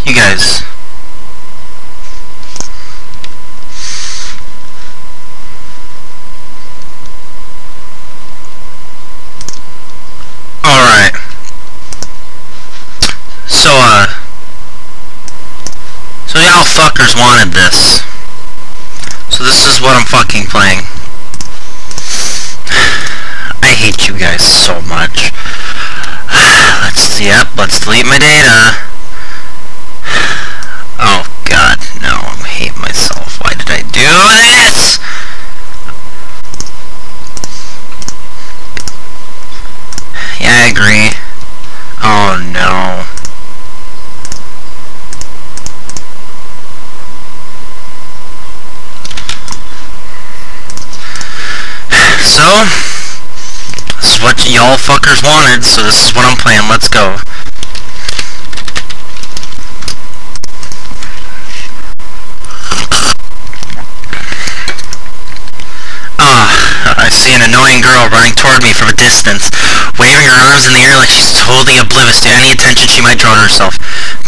You guys. Alright. So y'all fuckers wanted this. So this is what I'm fucking playing. I hate you guys so much. Let's delete my data. Oh god, no, I hate myself. Why did I do this? Yeah, I agree. Oh no. So, this is what y'all fuckers wanted, so this is what I'm playing. Let's go. I see an annoying girl running toward me from a distance, waving her arms in the air like she's totally oblivious to any attention she might draw to herself.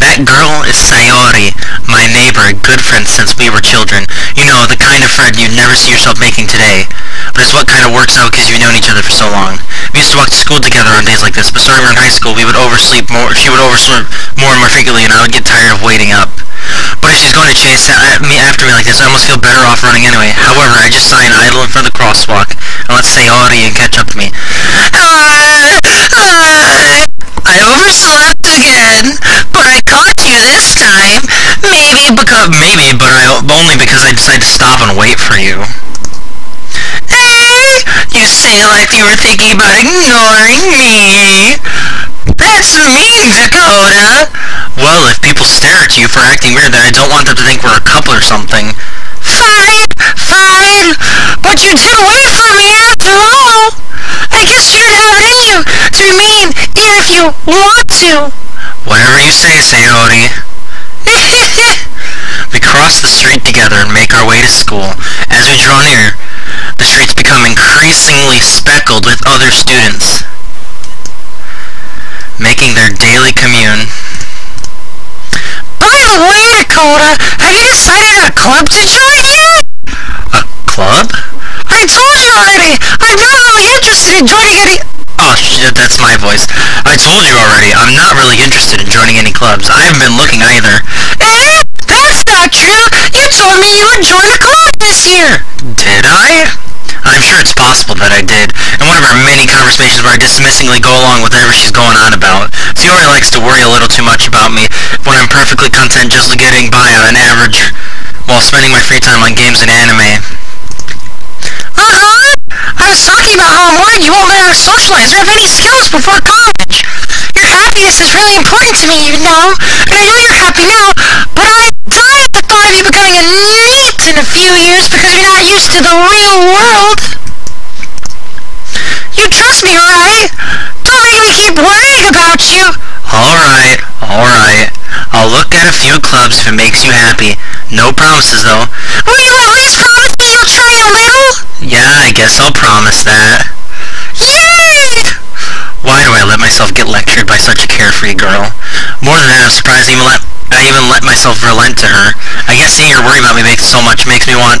That girl is Sayori, my neighbor, a good friend since we were children. You know, the kind of friend you'd never see yourself making today. But it's what kind of works out because you've known each other for so long. We used to walk to school together on days like this, but starting in high school, she would oversleep more and more frequently, and I would get tired of waiting up. But if she's going to chase after me like this, I almost feel better off running anyway. However, I just sign idle in front of the crosswalk and let Sayori and catch up to me. I overslept again, but I caught you this time. Maybe, but only because I decided to stop and wait for you. You say like you were thinking about ignoring me. That's mean, Dakota. Well, if people stare at you for acting weird, then I don't want them to think we're a couple or something. Fine. But you did wait for me after all. I guess you don't have it in you to be mean, even if you want to. Whatever you say, Sayori. We cross the street together and make our way to school. As we draw near, the streets become increasingly speckled with other students, making their daily commune. By the way, Dakota, have you decided on a club to join yet? A club? I told you already! I'm not really interested in joining any... Oh shit, that's my voice. I told you already, I'm not really interested in joining any clubs. I haven't been looking either. That's not true! You told me you would join a club this year! Did I? I'm sure it's possible that I did, in one of our many conversations where I dismissingly go along with whatever she's going on about. Sayori likes to worry a little too much about me when I'm perfectly content just getting by on an average while spending my free time on games and anime. I was talking about how I'm worried you won't learn how to socialize or have any skills before college. Your happiness is really important to me, you know, and I know you're happy now, but I die at the thought of you becoming a NEET in a few years because you're not used to the real world. You trust me, right? Don't make me keep worrying about you. Alright. I'll look at a few clubs if it makes you happy. No promises, though. Will you at least promise me you'll try a little? Yeah, I guess I'll promise that. Yay! Why do I let myself get lectured by such a carefree girl? More than that, I'm surprised I even let myself relent to her. I guess seeing her worry about me makes me want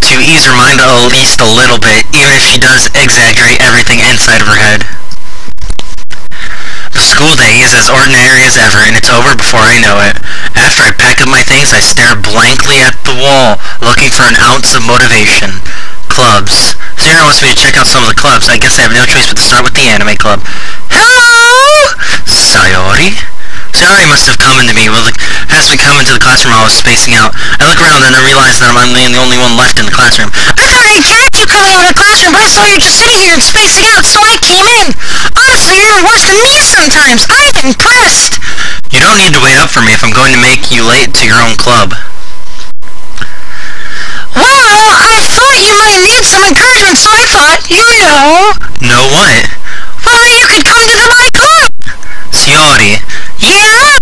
to ease her mind at least a little bit, even if she does exaggerate everything inside of her head. The school day is as ordinary as ever, and it's over before I know it. After I pack up my things, I stare blankly at the wall, looking for an ounce of motivation. Clubs. Sarah wants me to check out some of the clubs. I guess I have no choice but to start with the anime club. Hello? Sayori? Sayori must have come into me. Has been coming to the classroom while I was spacing out. I look around and I realize that I'm the only one left in the classroom. I thought I'd catch you coming out of the classroom, but I saw you just sitting here and spacing out, so I came in. Honestly, you're even worse than me sometimes. I'm impressed. You don't need to wait up for me if I'm going to make you late to your own club. Well, I thought you might need some encouragement, so I thought, you know... Know what? Well, that you could come to my club. Sayori. Yeah?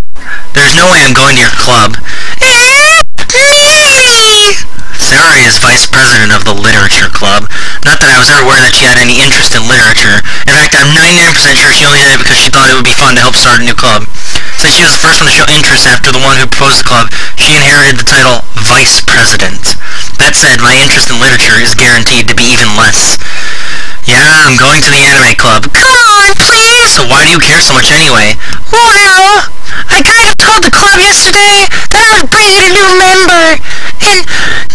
There's no way I'm going to your club. Me! Sayori is vice president of the literature club. Not that I was ever aware that she had any interest in literature. In fact, I'm 99% sure she only did it because she thought it would be fun to help start a new club. Since she was the first one to show interest after the one who proposed the club, she inherited the title vice president. That said, my interest in literature is guaranteed to be even less. Yeah, I'm going to the anime club. Come on, please! So why do you care so much anyway? Well, I kind of told the club yesterday that I was bringing a new member, and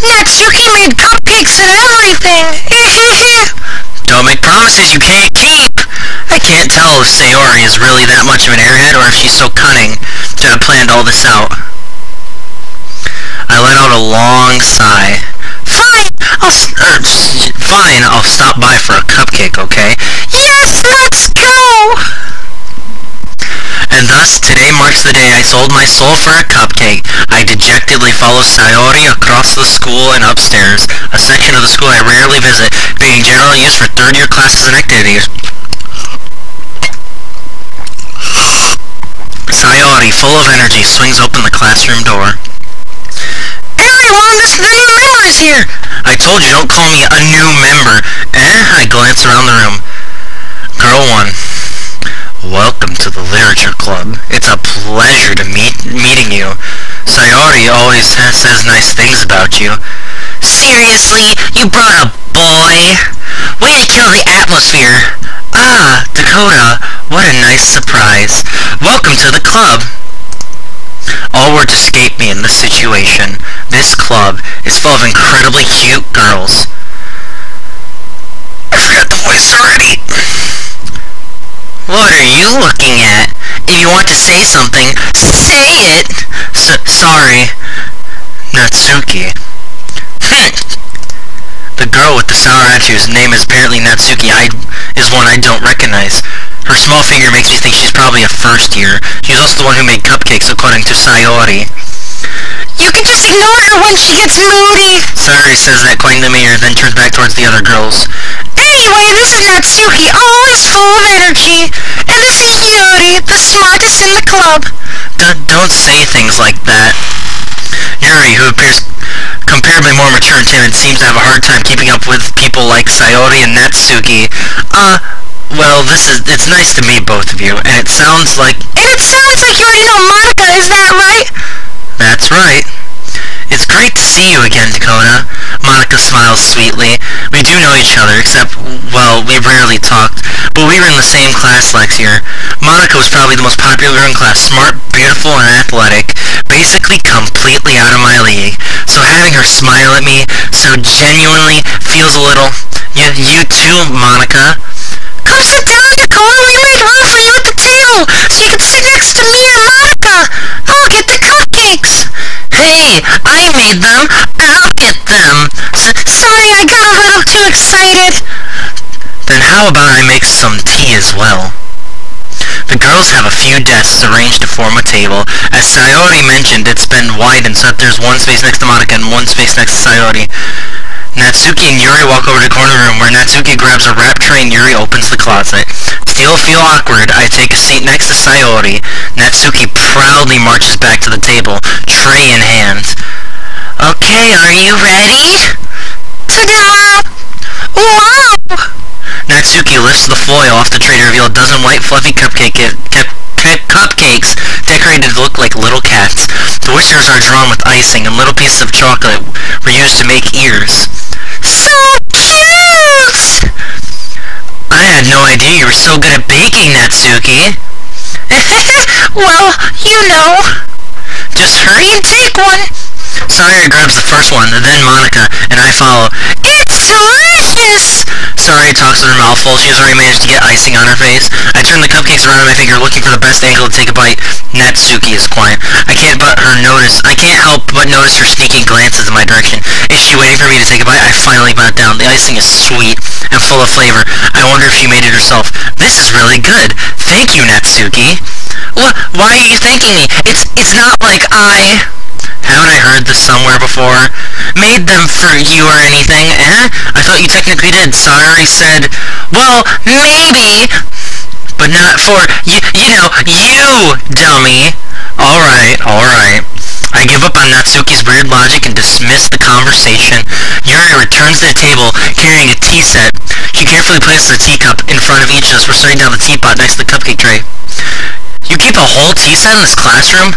Natsuki made cupcakes and everything. Don't make promises you can't keep. I can't tell if Sayori is really that much of an airhead or if she's so cunning to have planned all this out. I let out a long sigh. Fine, I'll stop by for a cupcake, okay? Yes, let's go! And thus, today marks the day I sold my soul for a cupcake. I dejectedly follow Sayori across the school and upstairs, a section of the school I rarely visit, being generally used for third-year classes and activities. Sayori, full of energy, swings open the classroom door. Everyone, this new member is here! I told you, don't call me a new member. I glance around the room. Girl 1. Welcome to the literature club. It's a pleasure to meeting you. Sayori always says nice things about you. Seriously? You brought a boy? Way to kill the atmosphere. Ah, Dakota, what a nice surprise. Welcome to the club. All words escape me in this situation. This club is full of incredibly cute girls. I forgot the voice already. What are you looking at? If you want to say something, say it. Sorry. Natsuki. The girl with the sour attitude, whose name is apparently Natsuki, is one I don't recognize. Her small figure makes me think she's probably a first year. She's also the one who made cupcakes, according to Sayori. You can just ignore her when she gets moody. Sayori says that quite in the mirror, then turns back towards the other girls. Anyway, this is Natsuki, always full of energy. And this is Yuri, the smartest in the club. Don't say things like that. Yuri, who appears comparably more mature and timid, seems to have a hard time keeping up with people like Sayori and Natsuki. Well, it's nice to meet both of you, and it sounds like you already know Monica, is that right? That's right. It's great to see you again, Dakota. Monica smiles sweetly. We do know each other, except, well, we rarely talked, but we were in the same class last year. Monica was probably the most popular in class, smart, beautiful, and athletic, basically completely out of my league. So having her smile at me so genuinely feels a little... You too, Monica. Come sit down, Dakota. We made room for you at the table, so you can sit next to me and Monica. I'll get the cupcakes. Hey, I made them. I'll get them. Sorry, I got a little too excited. Then how about I make some tea as well? The girls have a few desks arranged to form a table. As Sayori mentioned, it's been widened so that there's one space next to Monica and one space next to Sayori. Natsuki and Yuri walk over to the corner room where Natsuki grabs a wrap tray and Yuri opens the closet. Still feel awkward, I take a seat next to Sayori. Natsuki proudly marches back to the table, tray in hand. Okay, are you ready? Ta-da! Wow! Natsuki lifts the foil off the tray to reveal a dozen white fluffy cupcakes decorated to look like little cats. The whiskers are drawn with icing and little pieces of chocolate were used to make ears. So cute! I had no idea you were so good at baking, Natsuki. Well, you know. Just hurry and take one. Sayori grabs the first one, then Monica, and I follow. It's delicious! Sayori talks with her mouth full. She has already managed to get icing on her face. I turn the cupcakes around in my finger, looking for the best angle to take a bite. Natsuki is quiet. I can't help but notice her sneaking glances in my direction. Is she waiting for me to take a bite? I finally bite down. The icing is sweet and full of flavor. I wonder if she made it herself. This is really good. Thank you, Natsuki. Why are you thanking me? It's not like Haven't I heard this somewhere before? Made them for you or anything, eh? I thought you technically did. Sayori said, well, maybe, but not for, you know, you, dummy. Alright. I give up on Natsuki's weird logic and dismiss the conversation. Yuri returns to the table carrying a tea set. She carefully places a teacup in front of each of us. We're setting down the teapot next to the cupcake tray. You keep a whole tea set in this classroom?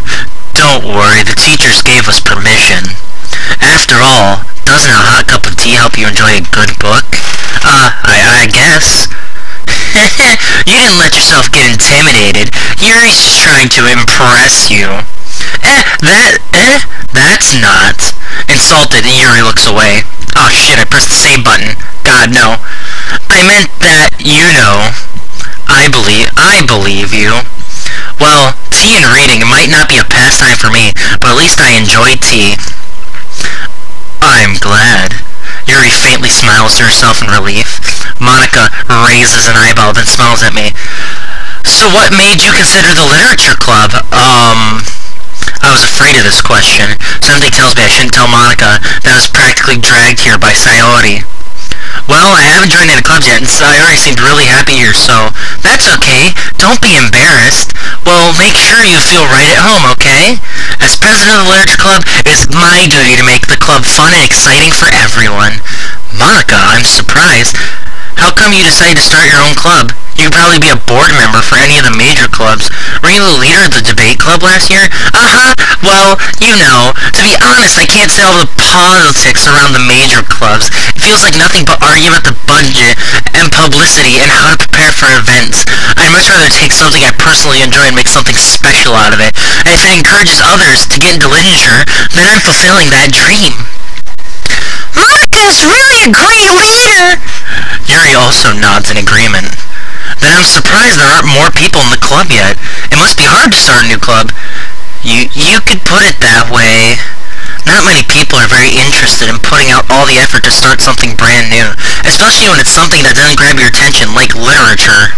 Don't worry, the teachers gave us permission. After all, doesn't a hot cup of tea help you enjoy a good book? I guess. You didn't let yourself get intimidated. Yuri's just trying to impress you. That's not. Insulted, Yuri looks away. Oh shit, I pressed the save button. God, no. I meant that, you know. I believe you. Well, tea and reading might not be a pastime for me, but at least I enjoy tea. I'm glad. Yuri faintly smiles to herself in relief. Monica raises an eyebrow, then smiles at me. So what made you consider the literature club? I was afraid of this question. Something tells me I shouldn't tell Monica that I was practically dragged here by Sayori. Well, I haven't joined any clubs yet, and Sayori seemed really happy here, so that's okay. Don't be embarrassed. Well, make sure you feel right at home, okay? As president of the Literature Club, it is my duty to make the club fun and exciting for everyone. Monica, I'm surprised. How come you decided to start your own club? You could probably be a board member for any of the major clubs. Were you the leader of the debate club last year? Well, you know, to be honest, I can't say all the politics around the major clubs. It feels like nothing but arguing about the budget and publicity and how to prepare for events. I'd much rather take something I personally enjoy and make something special out of it. And if it encourages others to get into literature, then I'm fulfilling that dream. Monica's really a great leader! Yuri also nods in agreement. Then I'm surprised there aren't more people in the club yet. It must be hard to start a new club. You could put it that way. Not many people are very interested in putting out all the effort to start something brand new, especially when it's something that doesn't grab your attention, like literature.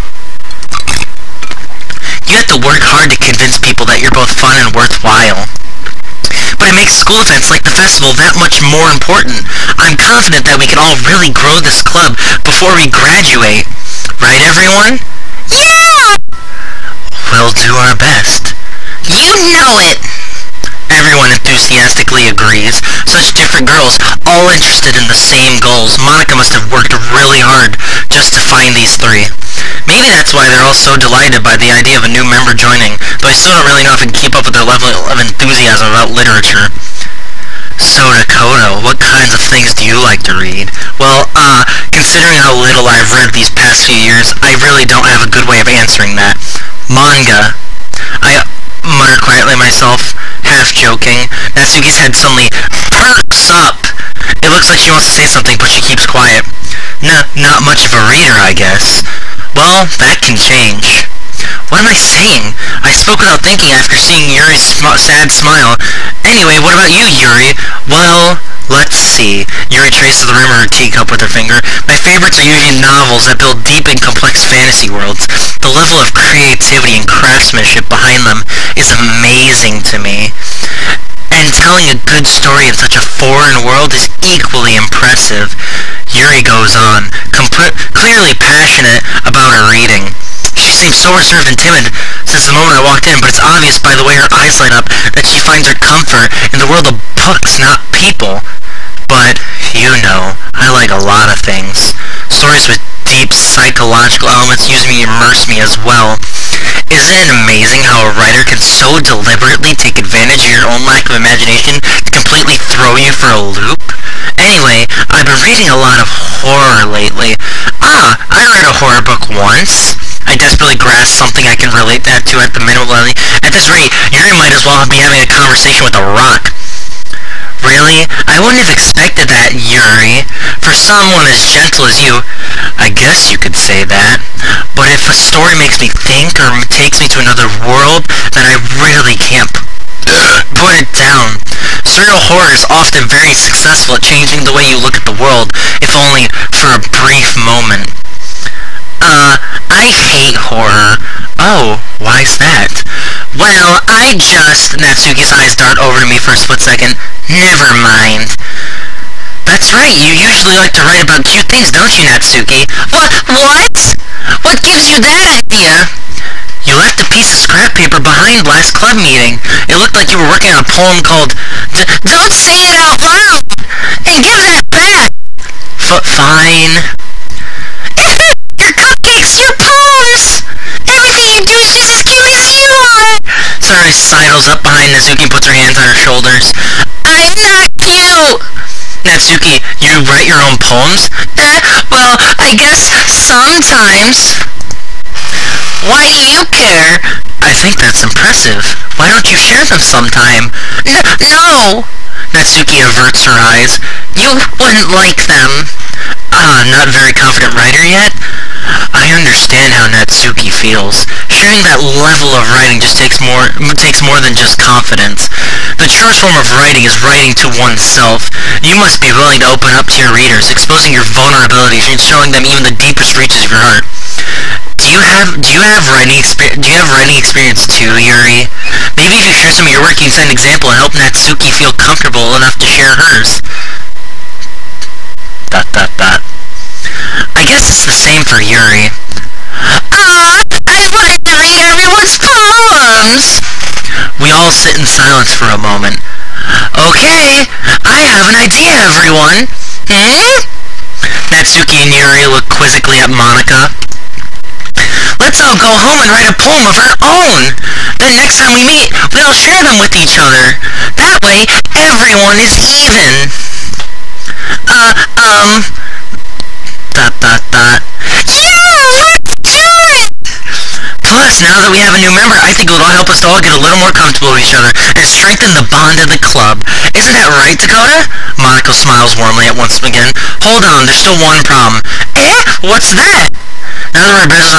You have to work hard to convince people that you're both fun and worthwhile. But it makes school events like the festival that much more important. I'm confident that we can all really grow this club before we graduate. Right, everyone? Yeah! We'll do our best. You know it! Everyone enthusiastically agrees. Such different girls, all interested in the same goals. Monica must have worked really hard just to find these three. Maybe that's why they're all so delighted by the idea of a new member joining, though I still don't really know if I can keep up with their level of enthusiasm about literature. So, Dakota, what kinds of things do you like to read? Well, considering how little I've read these past few years, I really don't have a good way of answering that. Manga. I muttered quietly myself, half joking. Natsuki's head suddenly perks up. It looks like she wants to say something, but she keeps quiet. Not much of a reader, I guess. Well, that can change. What am I saying? I spoke without thinking after seeing Yuri's sad smile. Anyway, what about you, Yuri? Well, let's see. Yuri traces the rim of her teacup with her finger. My favorites are usually novels that build deep and complex fantasy worlds. The level of creativity and craftsmanship behind them is amazing to me. And telling a good story in such a foreign world is equally impressive. Yuri goes on, clearly passionate about her reading. She seems so reserved and timid since the moment I walked in, but it's obvious by the way her eyes light up that she finds her comfort in the world of books, not people. But, you know, I like a lot of things. Stories with deep psychological elements usually immerse me as well. Isn't it amazing how a writer can so deliberately take advantage of your own lack of imagination to completely throw you for a loop? Anyway, I've been reading a lot of horror lately. I read a horror book once. I desperately grasped something I can relate that to at the minimum. At this rate, Yuri might as well be having a conversation with a rock. Really? I wouldn't have expected that, Yuri. For someone as gentle as you, I guess you could say that. But if a story makes me think or takes me to another world, then I really can't put it down. Serial horror is often very successful at changing the way you look at the world, if only for a brief moment. I hate horror. Oh, why's that? Well, Natsuki's eyes dart over to me for a split second. Never mind. That's right, you usually like to write about cute things, don't you, Natsuki? What? What gives you that idea? You'll have to piece of scrap paper behind last club meeting. It looked like you were working on a poem called Don't Say It Out Loud! And give that back! Fine. Your cupcakes, your poems! Everything you do is just as cute as you are! Sarai sidles up behind Natsuki and puts her hands on her shoulders. I'm not cute! Natsuki, you write your own poems? Well, I guess sometimes. Why do you care? I think that's impressive. Why don't you share them sometime? No! Natsuki averts her eyes. You wouldn't like them. Not a very confident writer yet? I understand how Natsuki feels. Sharing that level of writing just takes more than just confidence. The truest form of writing is writing to oneself. You must be willing to open up to your readers, exposing your vulnerabilities and showing them even the deepest reaches of your heart. Do you have writing experience too, Yuri? Maybe if you share some of your work, you can set an example and help Natsuki feel comfortable enough to share hers. ... I guess it's the same for Yuri. I'd like to read everyone's poems! We all sit in silence for a moment. Okay, I have an idea, everyone. Natsuki and Yuri look quizzically at Monika. Let's all go home and write a poem of our own. Then next time we meet, we'll share them with each other. That way, everyone is even. Yeah, let's do it! Plus, now that we have a new member, I think it will help us all get a little more comfortable with each other and strengthen the bond of the club. Isn't that right, Dakota? Monika smiles warmly at once again. Hold on, there's still one problem. What's that? Now that we're back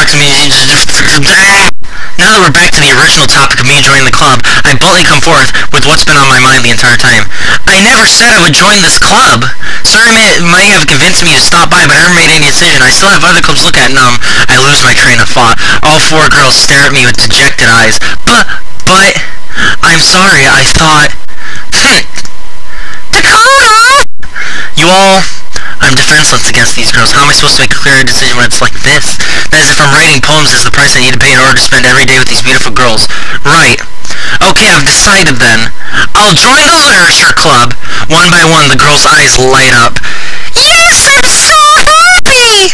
to the original topic of me joining the club, I bluntly come forth with what's been on my mind the entire time. I never said I would join this club. Sorry, might have convinced me to stop by, but I never made any decision. I still have other clubs to look at, and I lose my train of thought. All four girls stare at me with dejected eyes. But, I'm sorry, I thought... Dakota! You all... I'm defenseless against these girls. How am I supposed to make a clear decision when it's like this? That is, if I'm writing poems is the price I need to pay in order to spend every day with these beautiful girls. Right. Okay, I've decided then. I'll join the literature club. One by one, the girls' eyes light up. Yes, I'm so happy!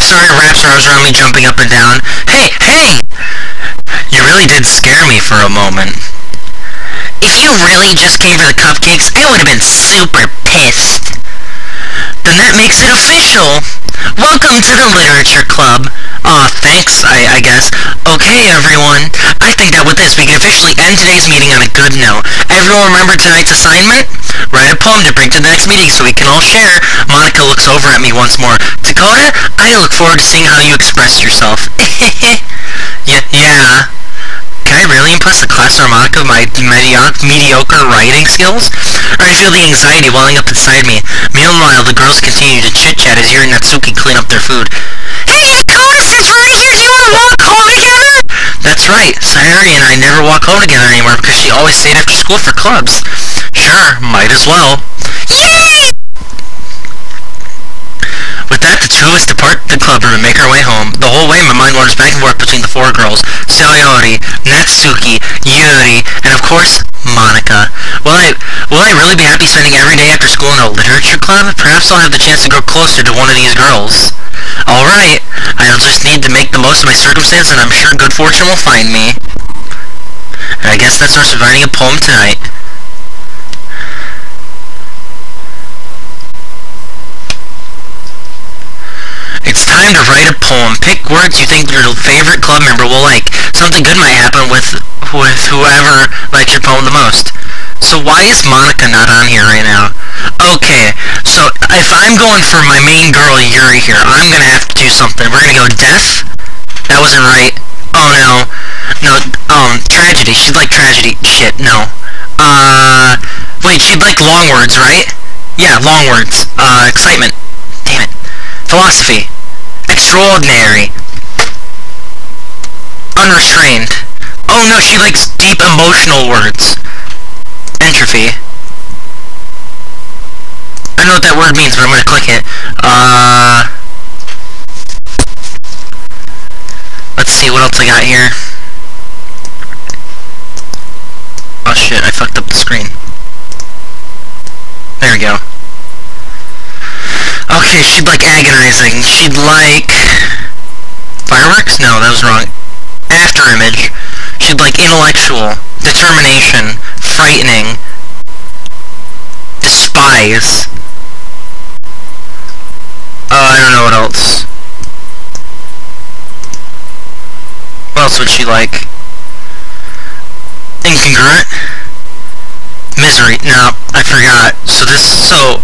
Sorry wraps her arms around me, jumping up and down. Hey! You really did scare me for a moment. If you really just came for the cupcakes, I would have been super pissed. Then that makes it official! Welcome to the Literature Club! Aw, thanks, I guess. Okay, everyone. I think that with this, we can officially end today's meeting on a good note. Everyone remember tonight's assignment? Write a poem to bring to the next meeting so we can all share. Monika looks over at me once more. Dakota, I look forward to seeing how you express yourself. Yeah. Can I really impress the class or Monika with my mediocre writing skills? I feel the anxiety welling up inside me. Meanwhile, the girls continue to chit-chat as Yuri and Natsuki clean up their food. Hey, Dakota, since we're here, do you want to walk home together? That's right. Sayuri and I never walk home together anymore because she always stayed after school for clubs. Sure, might as well. Yay! With that, the two of us depart the club room and make our way home. The whole way, my mind wanders back and forth between the four girls, Sayori, Natsuki, Yuri, and of course, Monika. Will I really be happy spending every day after school in a literature club? Perhaps I'll have the chance to grow closer to one of these girls. Alright, I'll just need to make the most of my circumstance, and I'm sure good fortune will find me. And I guess that starts with writing a poem tonight. It's time to write a poem. Pick words you think your favorite club member will like. Something good might happen with whoever likes your poem the most. So why is Monika not on here right now? Okay, so if I'm going for my main girl Yuri here, I'm gonna have to do something. We're gonna go deaf. That wasn't right. Oh no. Tragedy. She'd like tragedy. Shit, no. Wait, she'd like long words, right? Yeah, long words. Excitement. Damn it. Philosophy. Extraordinary. Unrestrained. Oh no, she likes deep emotional words. Entropy. I don't know what that word means, but I'm gonna click it. Let's see what else I got here. Oh shit, I fucked up the screen. There we go. Okay, she'd like agonizing. She'd like... Fireworks? No, that was wrong. After image. She'd like intellectual, determination, frightening, despise. I don't know what else. What else would she like? Incongruent? Misery. No, I forgot. So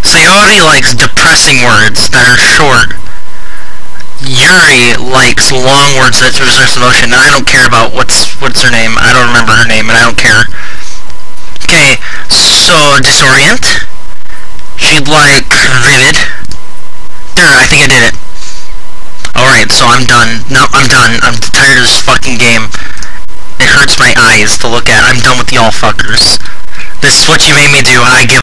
Sayori likes depressing words that are short. Yuri likes long words that express emotion. Now, I don't care about what's her name. I don't remember her name, and I don't care. Okay, so disorient. She'd like vivid. There, I think I did it. Alright, so I'm done. No, I'm done. I'm tired of this fucking game. It hurts my eyes to look at. I'm done with y'all fuckers. This is what you made me do. I give